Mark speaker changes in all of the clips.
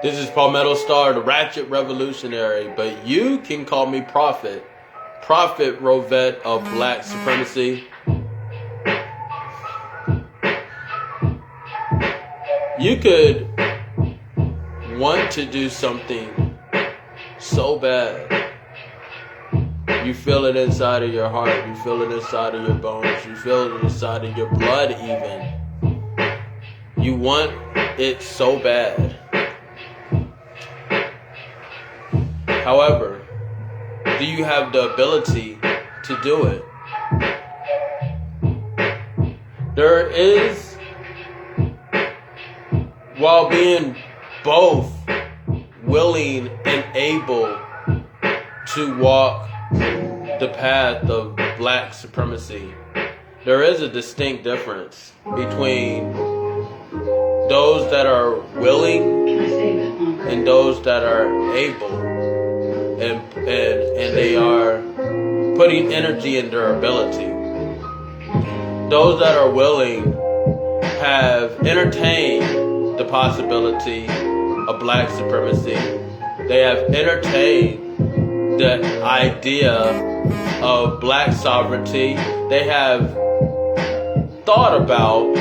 Speaker 1: This is PalmettoStar, the Ratchet Revolutionary, but you can call me Prophet. Prophet Rohvet of Black Supremacy. You could want to do something so bad. You feel it inside of your heart. You feel it inside of your bones. You feel it inside of your blood even. You want it so bad. However, do you have the ability to do it? There is, while being both willing and able to walk the path of black supremacy, there is a distinct difference between those that are willing and those that are able. And they are putting energy in their ability. Those that are willing have entertained the possibility of black supremacy. They have entertained the idea of black sovereignty. They have thought about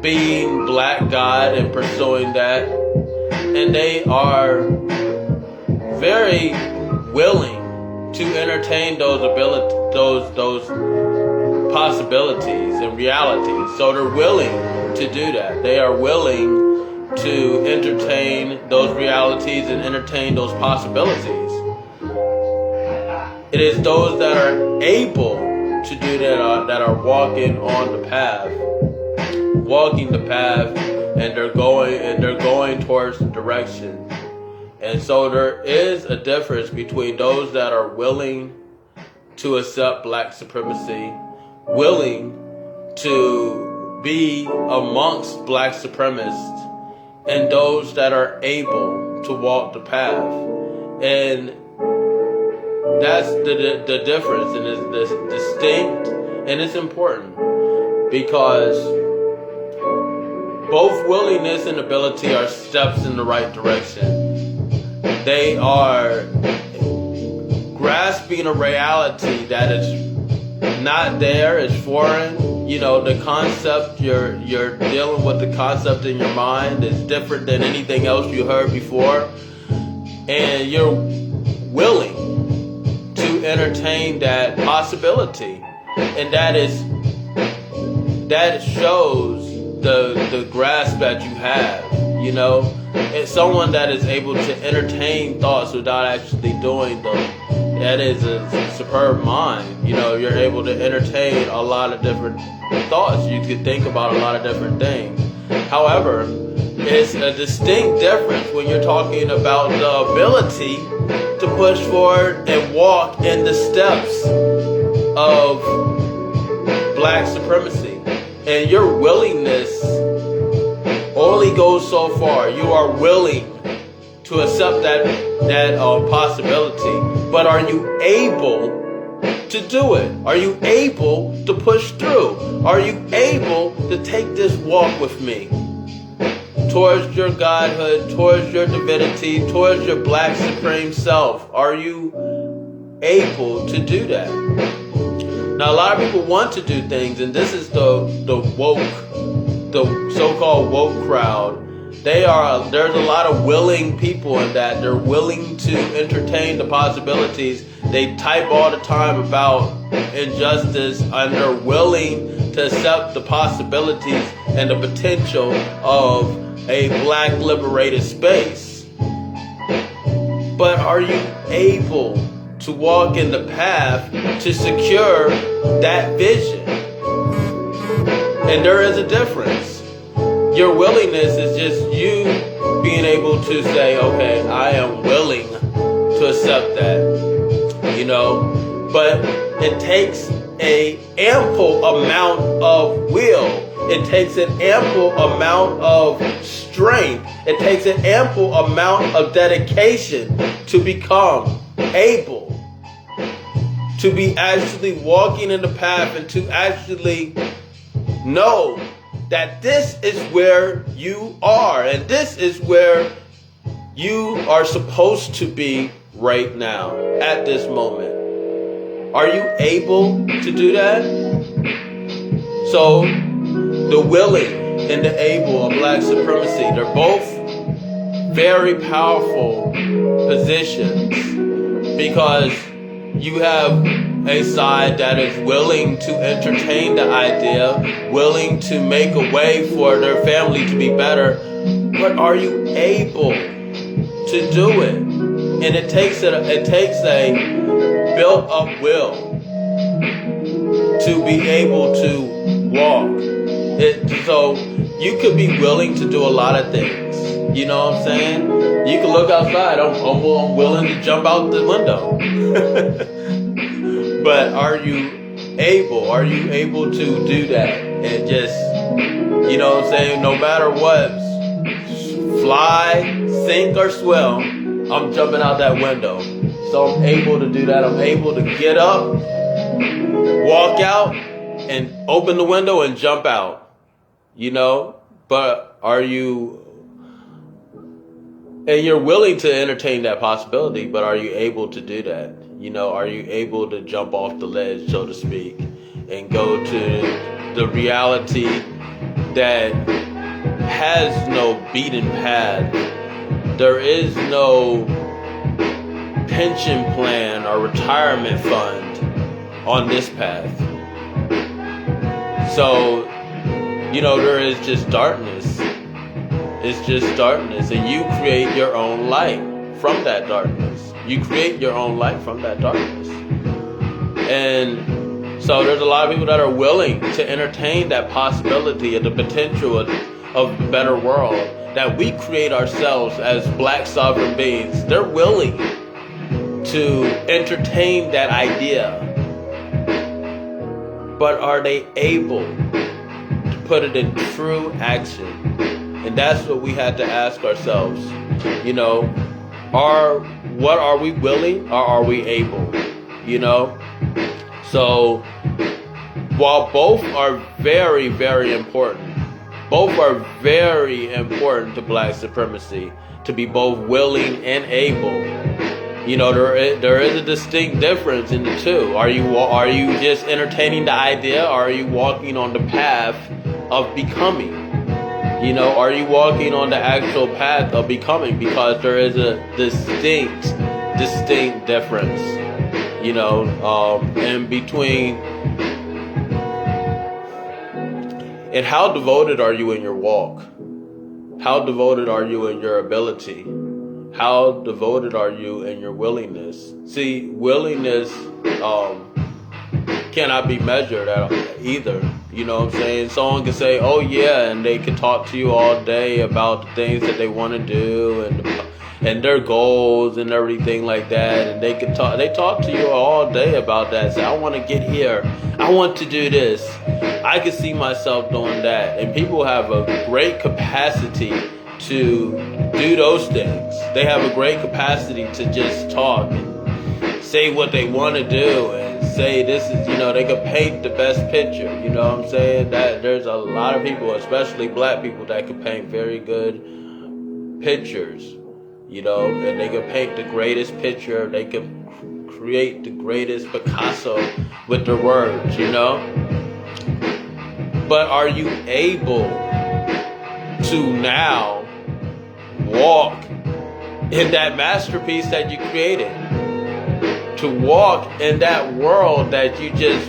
Speaker 1: being black God and pursuing that. And they are very willing to entertain those possibilities and realities. So they're willing to do that. They are willing to entertain those realities and entertain those possibilities. It is those that are able to do that that are walking on the path, and they're going towards the direction. And so there is a difference between those that are willing to accept black supremacy, willing to be amongst black supremacists, and those that are able to walk the path. And that's the difference, and it's distinct, and it's important, because both willingness and ability are steps in the right direction. They are grasping a reality that is not there, it's foreign. You know, the concept, you're dealing with the concept in your mind is different than anything else you heard before. And you're willing to entertain that possibility. And that shows the grasp that you have, you know. It's someone that is able to entertain thoughts without actually doing them. That is a superb mind. You know, you're able to entertain a lot of different thoughts. You could think about a lot of different things. However, it's a distinct difference when you're talking about the ability to push forward and walk in the steps of black supremacy. And your willingness only goes so far. You are willing to accept that possibility, but are you able to do it? Are you able to push through? Are you able to take this walk with me towards your godhood, towards your divinity, towards your black supreme self? Are you able to do that? Now, a lot of people want to do things, and this is the so-called woke crowd. There's a lot of willing people in that. They're willing to entertain the possibilities. They type all the time about injustice, and they're willing to accept the possibilities and the potential of a black liberated space. But are you able to walk in the path to secure that vision? And there is a difference. Your willingness is just you being able to say, okay, I am willing to accept that, you know. But it takes an ample amount of will. It takes an ample amount of strength. It takes an ample amount of dedication to become able to be actually walking in the path and to actually know that this is where you are, and this is where you are supposed to be right now, at this moment. Are you able to do that? So, the willing and the able of black supremacy, they're both very powerful positions, because you have a side that is willing to entertain the idea, willing to make a way for their family to be better, but are you able to do it? And it takes a built up will to be able to walk. So you could be willing to do a lot of things. You know what I'm saying? You can look outside. I'm willing to jump out the window. But are you able? Are you able to do that? And just, you know what I'm saying? No matter what, fly, sink or swim, I'm jumping out that window. So I'm able to do that. I'm able to get up, walk out, and open the window and jump out. You know? But are you... And you're willing to entertain that possibility, but are you able to do that? You know, are you able to jump off the ledge, so to speak, and go to the reality that has no beaten path? There is no pension plan or retirement fund on this path. So, you know, there is just darkness. It's just darkness, and you create your own light from that darkness. You create your own light from that darkness. And so there's a lot of people that are willing to entertain that possibility and the potential of a better world that we create ourselves as black sovereign beings. They're willing to entertain that idea. But are they able to put it in true action? And that's what we had to ask ourselves. You know, what are we willing, or are we able? You know? So, while both are very, very important, both are very important to black supremacy, to be both willing and able. You know, there is a distinct difference in the two. Are you just entertaining the idea, or are you walking on the path of becoming? You know, are you walking on the actual path of becoming? Because there is a distinct difference, you know, in between. And how devoted are you in your walk? How devoted are you in your ability? How devoted are you in your willingness? See, willingness cannot be measured at either. You know what I'm saying? Someone can say, oh yeah, and they can talk to you all day about the things that they want to do and their goals and everything like that. And they talk to you all day about that. Say, I want to get here. I want to do this. I can see myself doing that. And people have a great capacity to do those things. They have a great capacity to just talk and say what they want to do and say this is, you know, they could paint the best picture. You know what I'm saying? That there's a lot of people, especially black people, that could paint very good pictures. You know, and they could paint the greatest picture. They could create the greatest Picasso with their words, you know? But are you able to now walk in that masterpiece that you created? To walk in that world that you just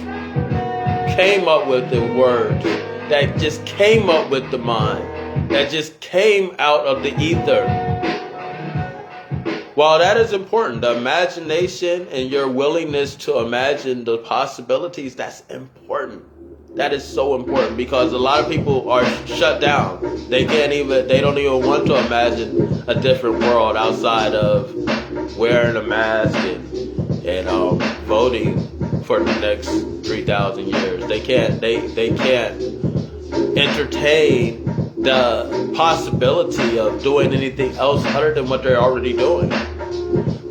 Speaker 1: came up with the words, that just came up with the mind, that just came out of the ether. While that is important, the imagination and your willingness to imagine the possibilities, that's important. That is so important, because a lot of people are shut down. They don't even want to imagine a different world outside of wearing a mask and voting for the next 3,000 years. They can't entertain the possibility of doing anything else other than what they're already doing.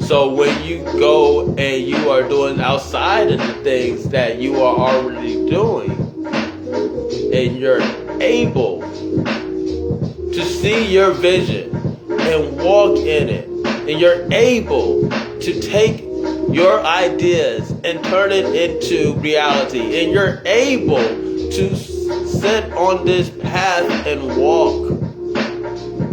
Speaker 1: So when you go and you are doing outside of the things that you are already doing, and you're able to see your vision and walk in it, and you're able to take your ideas and turn it into reality, and you're able to sit on this path and walk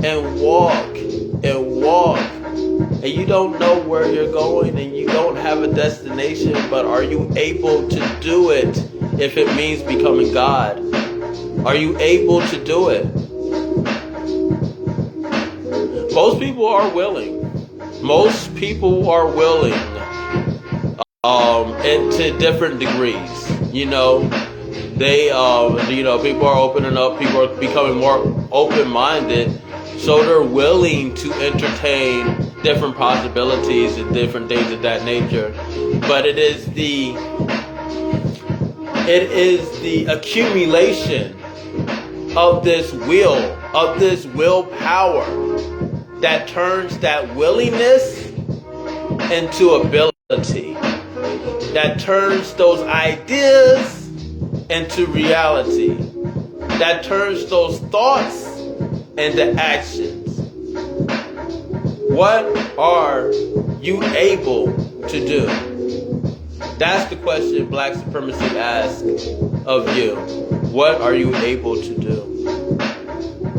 Speaker 1: and walk and walk, and you don't know where you're going and you don't have a destination, but are you able to do it if it means becoming God? Are you able to do it? Most people are willing. Most people are willing, and to different degrees. People are opening up. People are becoming more open-minded, so they're willing to entertain different possibilities and different things of that nature. But it is the accumulation of this willpower, that turns that willingness into ability, that turns those ideas into reality, that turns those thoughts into actions. What are you able to do? That's the question Black Supremacy asks of you. What are you able to do?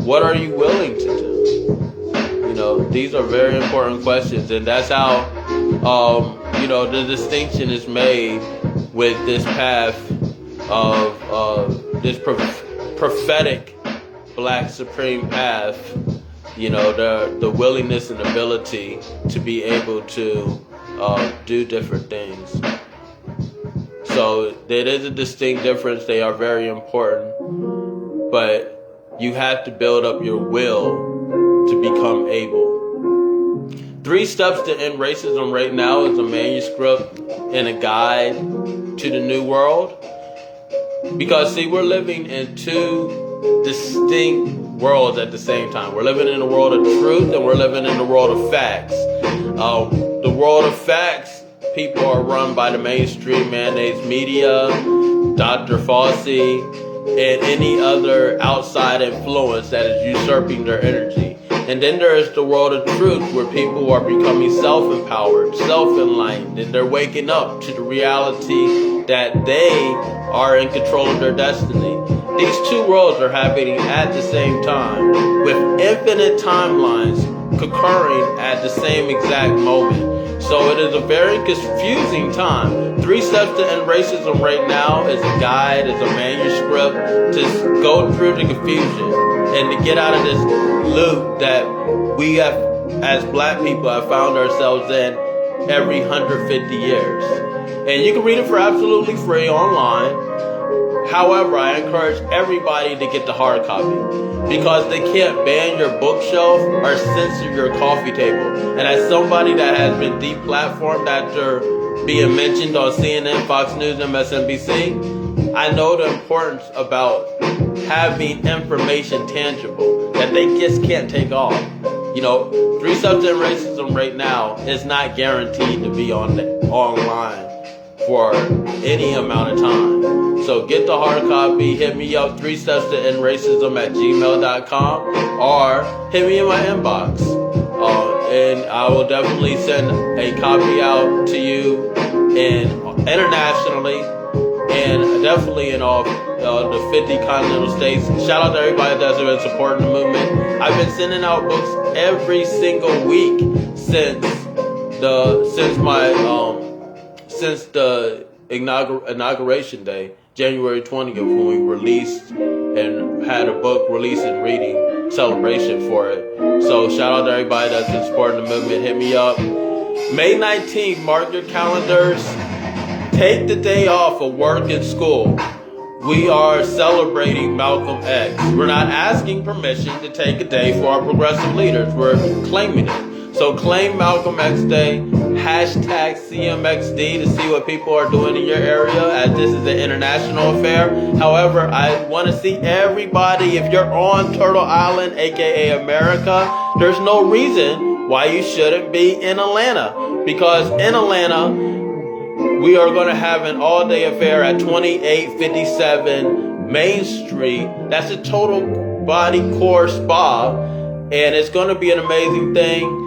Speaker 1: What are you willing to do? These are very important questions, and that's how, the distinction is made with this path of this prophetic Black Supreme path. The willingness and ability to be able to do different things. So there is a distinct difference. They are very important, but you have to build up your will to become able. 3 Steps to End Racism right now is a manuscript and a guide to the new world. Because, see, we're living in 2 distinct worlds at the same time. We're living in a world of truth, and we're living in the world of facts. The world of facts, people are run by the mainstream mayonnaise media, Dr. Fauci, and any other outside influence that is usurping their energy. And then there is the world of truth, where people are becoming self-empowered, self-enlightened, and they're waking up to the reality that they are in control of their destiny. These 2 worlds are happening at the same time, with infinite timelines concurring at the same exact moment. So it is a very confusing time. 3 Steps to End Racism right now is a guide, is a manuscript to go through the confusion and to get out of this loop that we have, as Black people, have found ourselves in every 150 years. And you can read it for absolutely free online. However, I encourage everybody to get the hard copy, because they can't ban your bookshelf or censor your coffee table. And as somebody that has been deplatformed after being mentioned on CNN, Fox News, MSNBC, I know the importance about having information tangible that they just can't take off. 3 Steps to End Racism right now is not guaranteed to be online for any amount of time. So get the hard copy, hit me up, 3 Steps to End Racism at gmail.com, or hit me in my inbox. And I will definitely send a copy out to you internationally, and definitely in all the 50 continental states. Shout out to everybody that's been supporting the movement. I've been sending out books every single week since the inauguration day, January 20th, when we released and had a book release and reading celebration for it. So shout out to everybody that's been supporting the movement. Hit me up. May 19th, mark your calendars. Take the day off of work and school. We are celebrating Malcolm X. We're not asking permission to take a day for our progressive leaders. We're claiming it. So claim Malcolm X Day, hashtag CMXD to see what people are doing in your area, as this is an international affair. However, I want to see everybody. If you're on Turtle Island, aka America, there's no reason why you shouldn't be in Atlanta. Because in Atlanta, we are going to have an all-day affair at 2857 Main Street. That's a total body core spa, and it's going to be an amazing thing.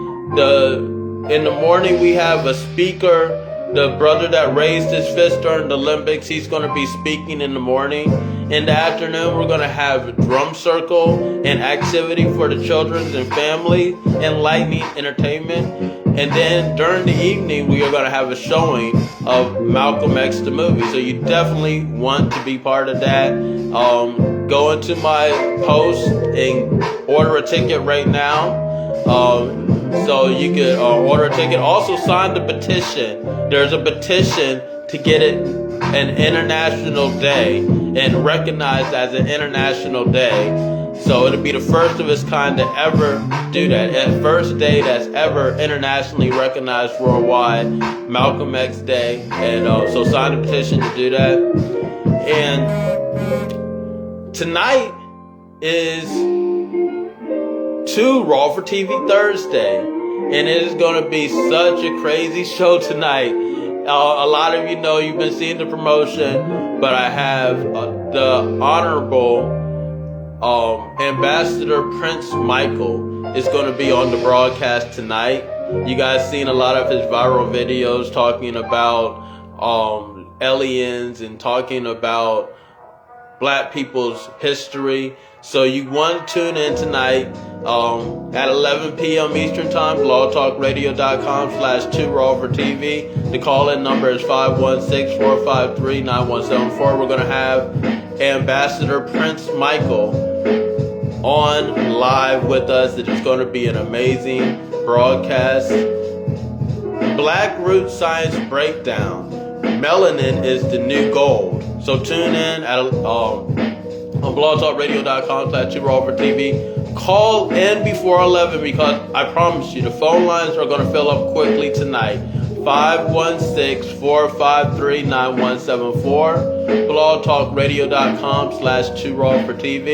Speaker 1: In the morning we have a speaker, the brother that raised his fist during the Olympics. He's going to be speaking in the morning. In the afternoon, we're going to have a drum circle and activity for the children and family, enlightening entertainment. And then during the evening, we are going to have a showing of Malcolm X the movie. So you definitely want to be part of that. Go into my post and order a ticket right now. So you can order a ticket. Also sign the petition. There's a petition to get it an international day and recognized as an international day. So it'll be the first of its kind to ever do that. The first day that's ever internationally recognized worldwide, Malcolm X Day. And so sign the petition to do that. And tonight is 2 Raw for TV Thursday. And it is going to be such a crazy show tonight. A lot of you know, you've been seeing the promotion, but I have the Honorable Ambassador Prince Michael is going to be on the broadcast tonight. You guys seen a lot of his viral videos talking about aliens and talking about black people's history. So you want to tune in tonight at 11 p.m. Eastern Time, blogtalkradio.com/2rawfortv. The call-in number is 516-453-9174. We're going to have Ambassador Prince Michael on live with us. It is going to be an amazing broadcast. Black Root Science Breakdown. Melanin is the new gold. So tune in at on blogtalkradio.com/2rawfortv. Call in before 11 because I promise you the phone lines are going to fill up quickly tonight. 516-453-9174. blogtalkradio.com/2rawfortv.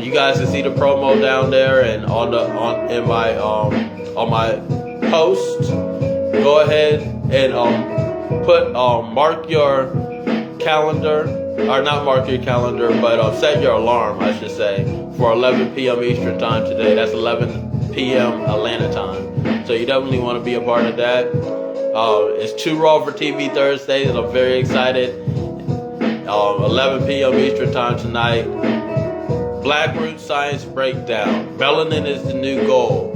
Speaker 1: You guys can see the promo down there and on my post. Go ahead and mark your calendar. Or not mark your calendar, but set your alarm, I should say, for 11 p.m. Eastern Time today. That's 11 p.m. Atlanta time. So you definitely want to be a part of that. It's 2 Raw for TV Thursdays. I'm very excited. 11 p.m. Eastern Time tonight. Black Root Science Breakdown. Melanin is the new gold.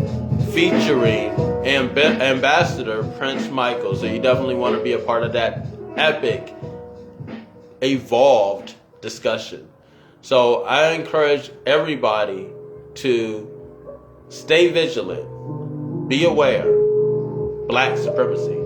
Speaker 1: Featuring Ambassador Prince Michael. So you definitely want to be a part of that epic, evolved discussion. So I encourage everybody to stay vigilant, be aware. Black supremacy.